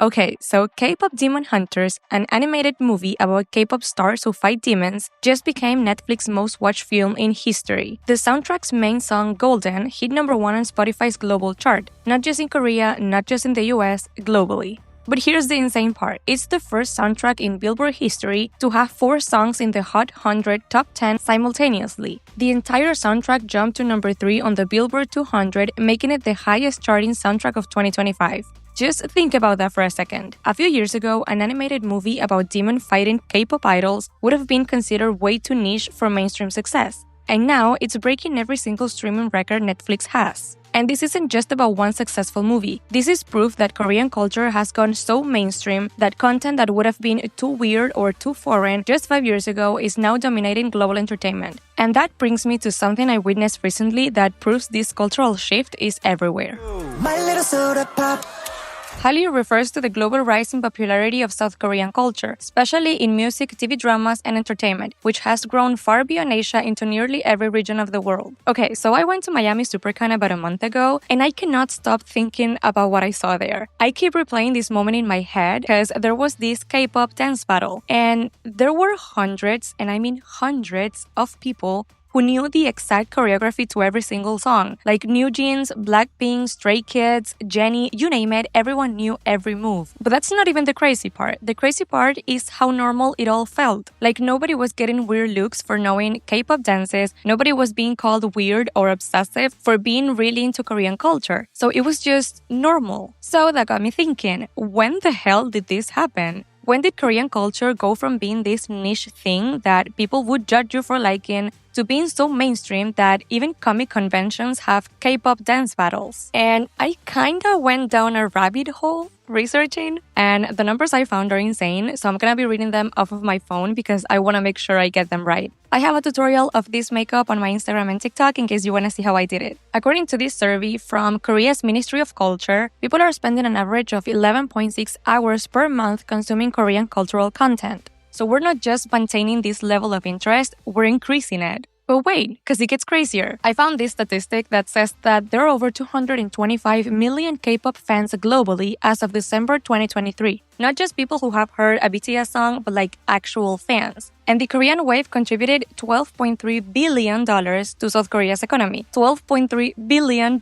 Okay, so K-pop Demon Hunters, an animated movie about K-pop stars who fight demons, just became Netflix's most watched film in history. The soundtrack's main song, Golden, hit #1 on Spotify's global chart, not just in Korea, not just in the US, globally. But here's the insane part. It's the first soundtrack in Billboard history to have 4 songs in the Hot 100 Top 10 simultaneously. The entire soundtrack jumped to #3 on the Billboard 200, making it the highest charting soundtrack of 2025. Just think about that for a second. A few years ago, an animated movie about demon fighting K-pop idols would have been considered way too niche for mainstream success. And now, it's breaking every single streaming record Netflix has. And this isn't just about one successful movie. This is proof that Korean culture has gone so mainstream that content that would have been too weird or too foreign just 5 years ago is now dominating global entertainment. And that brings me to something I witnessed recently that proves this cultural shift is everywhere. My little soda pop. Hallyu refers to the global rise in popularity of South Korean culture, especially in music, TV dramas, and entertainment, which has grown far beyond Asia into nearly every region of the world. Okay, so I went to Miami SuperCon about a month ago, and I cannot stop thinking about what I saw there. I keep replaying this moment in my head because there was this K-pop dance battle, and there were hundreds, and I mean hundreds, of people who knew the exact choreography to every single song. Like New Jeans, Blackpink, Stray Kids, Jennie, you name it, everyone knew every move. But that's not even the crazy part. The crazy part is how normal it all felt. Like nobody was getting weird looks for knowing K-pop dances, nobody was being called weird or obsessive for being really into Korean culture. So it was just normal. So that got me thinking, when the hell did this happen? When did Korean culture go from being this niche thing that people would judge you for liking to being so mainstream that even comic conventions have K-pop dance battles? And I kinda went down a rabbit hole researching, and the numbers I found are insane, so I'm gonna be reading them off of my phone because I wanna make sure I get them right. I have a tutorial of this makeup on my Instagram and TikTok in case you wanna see how I did it. According to this survey from Korea's Ministry of Culture, people are spending an average of 11.6 hours per month consuming Korean cultural content. So we're not just maintaining this level of interest, we're increasing it. But wait, because it gets crazier. I found this statistic that says that there are over 225 million K-pop fans globally as of December 2023. Not just people who have heard a BTS song, but like actual fans. And the Korean wave contributed $12.3 billion to South Korea's economy. $12.3 billion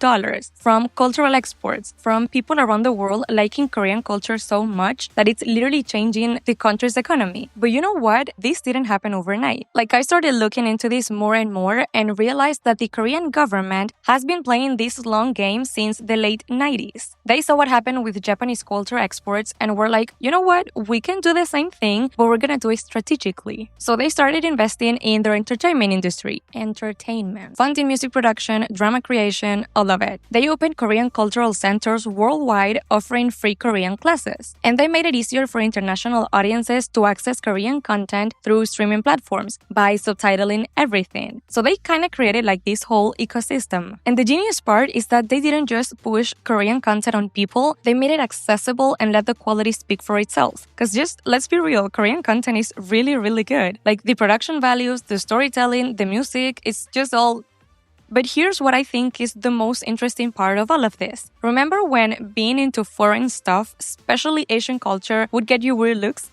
from cultural exports, from people around the world liking Korean culture so much that it's literally changing the country's economy. But you know what? This didn't happen overnight. Like I started looking into this more and more and realized that the Korean government has been playing this long game since the late 90s. They saw what happened with Japanese culture exports and were like, you know what? We can do the same thing, but we're gonna do it strategically. So they started investing in their entertainment industry. Funding music production, drama creation, all of it. They opened Korean cultural centers worldwide offering free Korean classes. And they made it easier for international audiences to access Korean content through streaming platforms by subtitling everything. So they kind of created like this whole ecosystem. And the genius part is that they didn't just push Korean content on people, they made it accessible and let the quality speak for itself. Because just, let's be real, Korean content is really, really good. Like the production values, the storytelling, the music, it's just all... But here's what I think is the most interesting part of all of this. Remember when being into foreign stuff, especially Asian culture, would get you weird looks?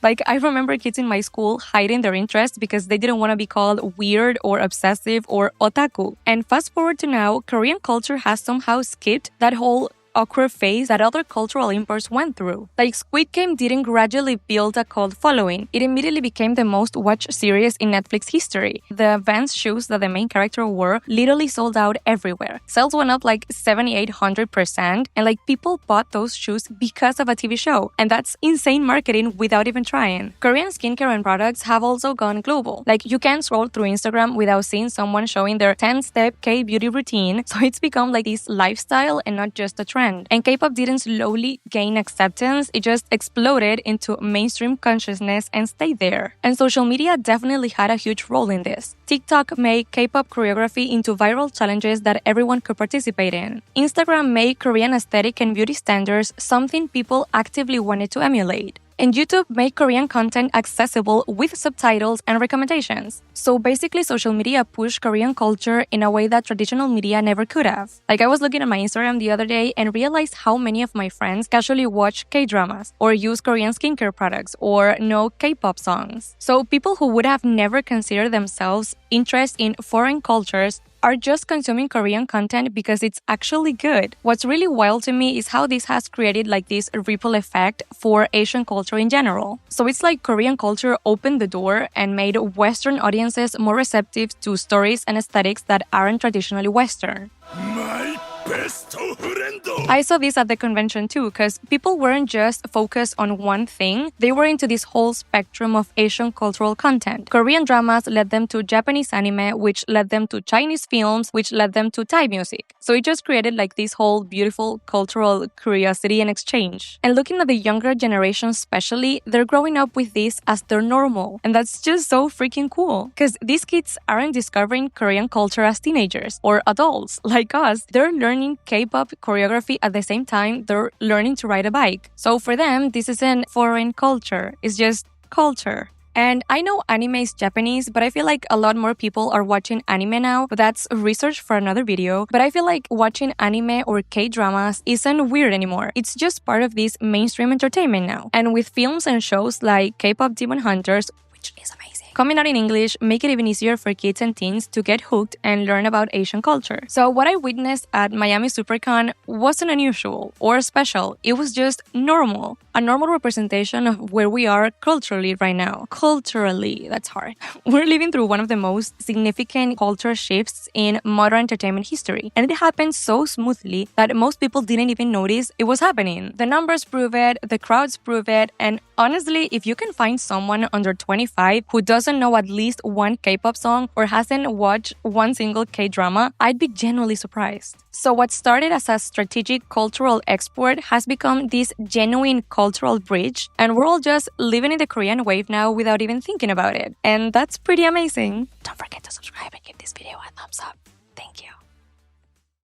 Like, I remember kids in my school hiding their interest because they didn't want to be called weird or obsessive or otaku. And fast forward to now, Korean culture has somehow skipped that whole awkward phase that other cultural imports went through. Like Squid Game didn't gradually build a cult following. It immediately became the most watched series in Netflix history. The Vans shoes that the main character wore literally sold out everywhere. Sales went up like 7,800%, and like people bought those shoes because of a TV show. And that's insane marketing without even trying. Korean skincare and products have also gone global. Like you can't scroll through Instagram without seeing someone showing their 10-step K-beauty routine. So it's become like this lifestyle and not just a trend. And K-pop didn't slowly gain acceptance, it just exploded into mainstream consciousness and stayed there. And social media definitely had a huge role in this. TikTok made K-pop choreography into viral challenges that everyone could participate in. Instagram made Korean aesthetic and beauty standards something people actively wanted to emulate. And YouTube made Korean content accessible with subtitles and recommendations. So basically, social media pushed Korean culture in a way that traditional media never could have. Like, I was looking at my Instagram the other day and realized how many of my friends casually watch K-dramas, or use Korean skincare products, or know K-pop songs. So people who would have never considered themselves interested in foreign cultures are just consuming Korean content because it's actually good. What's really wild to me is how this has created like this ripple effect for Asian culture in general. So it's like Korean culture opened the door and made Western audiences more receptive to stories and aesthetics that aren't traditionally Western. My best friend. I saw this at the convention too, because people weren't just focused on one thing, they were into this whole spectrum of Asian cultural content. Korean dramas led them to Japanese anime, which led them to Chinese films, which led them to Thai music. So it just created like this whole beautiful cultural curiosity and exchange. And looking at the younger generation especially, they're growing up with this as their normal. And that's just so freaking cool, because these kids aren't discovering Korean culture as teenagers or adults like us. They're learning K-pop choreography at the same time they're learning to ride a bike. So for them, this isn't foreign culture, it's just culture. And I know anime is Japanese, but I feel like a lot more people are watching anime now, but that's research for another video. But I feel like watching anime or K-dramas isn't weird anymore. It's just part of this mainstream entertainment now. And with films and shows like Kpop Demon Hunters, which is amazing, coming out in English, make it even easier for kids and teens to get hooked and learn about Asian culture. So what I witnessed at Miami SuperCon wasn't unusual or special. It was just normal. A normal representation of where we are culturally right now. Culturally, that's hard. We're living through one of the most significant culture shifts in modern entertainment history. And it happened so smoothly that most people didn't even notice it was happening. The numbers prove it, the crowds prove it, and honestly, if you can find someone under 25 who doesn't know at least one K-pop song or hasn't watched one single K-drama, I'd be genuinely surprised. So what started as a strategic cultural export has become this genuine cultural bridge, and we're all just living in the Korean wave now without even thinking about it. And that's pretty amazing. Don't forget to subscribe and give this video a thumbs up. Thank you.